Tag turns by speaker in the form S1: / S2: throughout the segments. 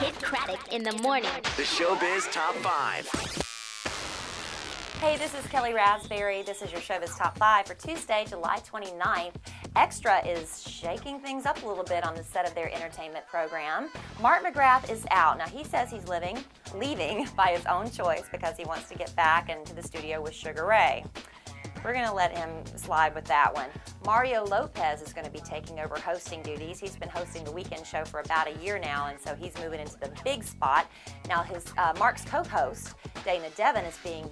S1: Kid Craddock in the morning.
S2: The Showbiz Top 5.
S3: Hey, this is Kelly Raspberry. This is your Showbiz Top 5 for Tuesday, July 29th. Extra is shaking things up a little bit on the set of their entertainment program. Mark McGrath is out. Now, he says he's leaving by his own choice because he wants to get back into the studio with Sugar Ray. We're going to let him slide with that one. Mario Lopez is going to be taking over hosting duties. He's been hosting the weekend show for about a year now, and so he's moving into the big spot. Now, Mark's co-host, Dana Devon, is being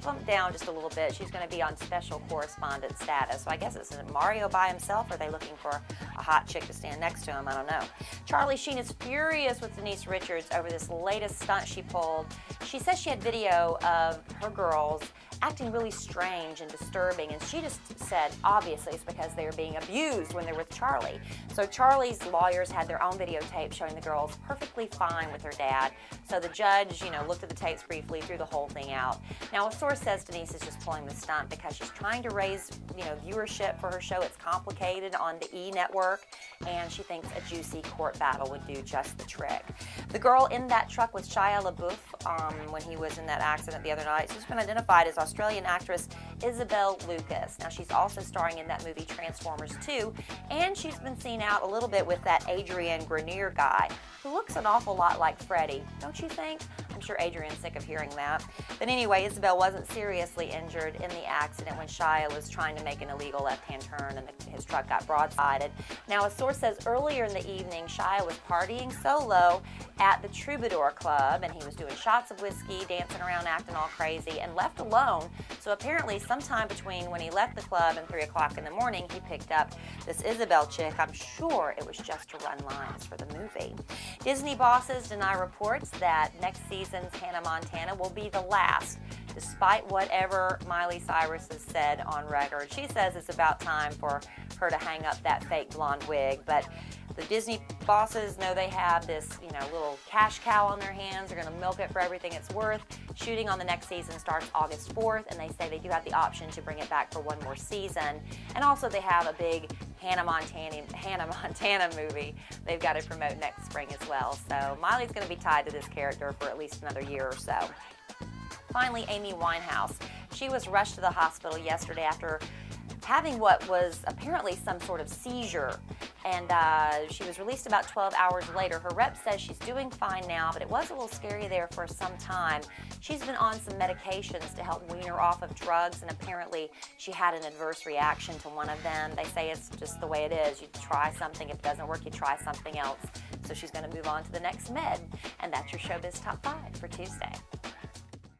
S3: bumped down just a little bit. She's going to be on special correspondent status. So I guess it's Mario by himself, or are they looking for a hot chick to stand next to him? I don't know. Charlie Sheen is furious with Denise Richards over this latest stunt she pulled. She says she had video of her girls acting really strange and disturbing, and she just said obviously it's because they were being abused when they're with Charlie. So Charlie's lawyers had their own videotape showing the girls perfectly fine with her dad. So the judge, looked at the tapes briefly, threw the whole thing out. Now, a source says Denise is just pulling the stunt because she's trying to raise, viewership for her show. It's complicated on the E! Network, and she thinks a juicy court battle would do just the trick. The girl in that truck with Shia LaBeouf when he was in that accident the other night, she's been identified as Australian actress Isabel Lucas. Now, she's also starring in that movie Transformers 2, and she's been seen out a little bit with that Adrian Grenier guy, who looks an awful lot like Freddie, don't you think? I'm sure Adrian's sick of hearing that. But anyway, Isabel wasn't seriously injured in the accident when Shia was trying to make an illegal left-hand turn and his truck got broadsided. Now, a source says earlier in the evening, Shia was partying solo at the Troubadour Club, and he was doing shots of whiskey, dancing around, acting all crazy, and left alone. So apparently sometime between when he left the club and 3 o'clock in the morning, he picked up this Isabel chick. I'm sure it was just to run lines for the movie. Disney bosses deny reports that next season's Hannah Montana will be the last, despite whatever Miley Cyrus has said on record. She says it's about time for her to hang up that fake blonde wig, but the Disney bosses know they have this, little cash cow on their hands. They're going to milk it for everything it's worth. Shooting on the next season starts August 4th, and they say they do have the option to bring it back for one more season. And also they have a big Hannah Montana movie they've got to promote next spring as well. So Miley's going to be tied to this character for at least another year or so. Finally, Amy Winehouse. She was rushed to the hospital yesterday after having what was apparently some sort of seizure, and she was released about 12 hours later. Her rep says she's doing fine now, but it was a little scary there for some time. She's been on some medications to help wean her off of drugs, and apparently she had an adverse reaction to one of them. They say it's just the way it is. You try something, if it doesn't work, you try something else. So she's going to move on to the next med, and that's your Showbiz Top 5 for Tuesday.